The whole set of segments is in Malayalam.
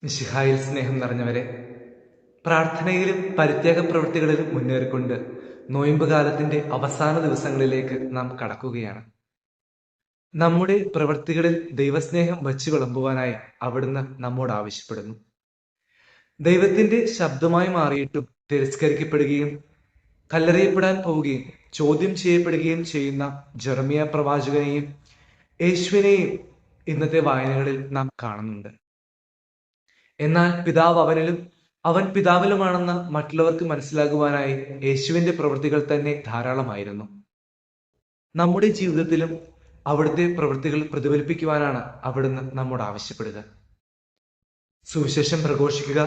മിശിഹായിൽ സ്നേഹം നിറഞ്ഞവരെ, പ്രാർത്ഥനയിലും പരിത്യാഗ പ്രവൃത്തികളിലും മുന്നേറിക്കൊണ്ട് നോയമ്പ് കാലത്തിന്റെ അവസാന ദിവസങ്ങളിലേക്ക് നാം കടക്കുകയാണ്. നമ്മുടെ പ്രവൃത്തികളിൽ ദൈവസ്നേഹം വച്ചു വിളമ്പുവാനായി അവിടുന്ന് നമ്മോട് ആവശ്യപ്പെടുന്നു. ദൈവത്തിന്റെ ശബ്ദമായി മാറിയിട്ടും തിരസ്കരിക്കപ്പെടുകയും കല്ലെറിയപ്പെടാൻ പോവുകയും ചോദ്യം ചെയ്യപ്പെടുകയും ചെയ്യുന്ന ജെറമിയ പ്രവാചകനെയും യേശുവിനെയും ഇന്നത്തെ വായനകളിൽ നാം കാണുന്നുണ്ട്. എന്നാൽ പിതാവ് അവനിലും അവൻ പിതാവിലുമാണെന്ന് മറ്റുള്ളവർക്ക് മനസ്സിലാകുവാനായി യേശുവിന്റെ പ്രവൃത്തികൾ തന്നെ ധാരാളമായിരുന്നു. നമ്മുടെ ജീവിതത്തിലും അവിടുത്തെ പ്രവൃത്തികൾ പ്രതിഫലിപ്പിക്കുവാനാണ് അവിടുന്ന് നമ്മോട് ആവശ്യപ്പെടുക. സുവിശേഷം പ്രഘോഷിക്കുക,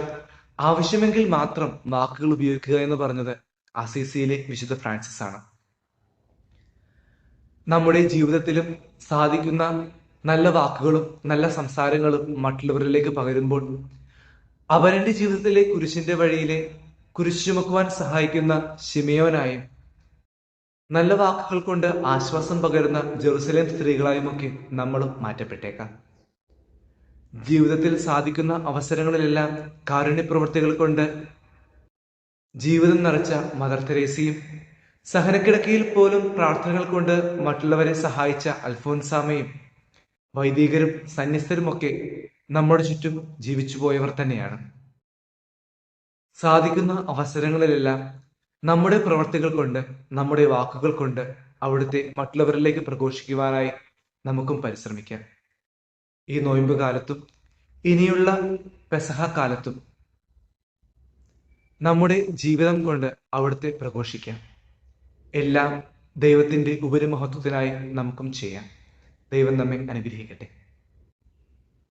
ആവശ്യമെങ്കിൽ മാത്രം വാക്കുകൾ ഉപയോഗിക്കുക എന്ന് പറഞ്ഞത് അസീസിയിലെ വിശുദ്ധ ഫ്രാൻസിസ് ആണ്. നമ്മുടെ ജീവിതത്തിലും സാധിക്കുന്ന നല്ല വാക്കുകളും നല്ല സംസാരങ്ങളും മറ്റുള്ളവരിലേക്ക് പകരുമ്പോൾ അവരുടെ ജീവിതത്തിലെ കുരിശിന്റെ വഴിയിലെ കുരിശ് ചുമക്കുവാൻ സഹായിക്കുന്ന ശിമയോനായും നല്ല വാക്കുകൾ കൊണ്ട് ആശ്വാസം പകരുന്ന ജെറുസലേം സ്ത്രീകളായുമൊക്കെ നമ്മളും മാറ്റപ്പെട്ടേക്കാം. ജീവിതത്തിൽ സാധിക്കുന്ന അവസരങ്ങളിലെല്ലാം കാരുണ്യപ്രവൃത്തികൾ കൊണ്ട് ജീവിതം നിറച്ച മദർ തെരേസയും സഹനക്കിടക്കയിൽ പോലും പ്രാർത്ഥനകൾ കൊണ്ട് മറ്റുള്ളവരെ സഹായിച്ച അൽഫോൻസാമയും വൈദികരും സന്യസ്തരുമൊക്കെ നമ്മുടെ ചുറ്റും ജീവിച്ചു പോയവർ തന്നെയാണ്. സാധിക്കുന്ന അവസരങ്ങളിലെല്ലാം നമ്മുടെ പ്രവർത്തികൾ കൊണ്ട്, നമ്മുടെ വാക്കുകൾ കൊണ്ട് അവിടുത്തെ മറ്റുള്ളവരിലേക്ക് പ്രഘോഷിക്കുവാനായി നമുക്കും പരിശ്രമിക്കാം. ഈ നോയമ്പ് കാലത്തും ഇനിയുള്ള പെസഹ കാലത്തും നമ്മുടെ ജീവിതം കൊണ്ട് അവിടുത്തെ പ്രഘോഷിക്കാം. എല്ലാം ദൈവത്തിന്റെ ഉപരിമഹത്വത്തിനായി നമുക്കും ചെയ്യാം. ദൈവം നമ്മെ അനുഗ്രഹിക്കട്ടെ.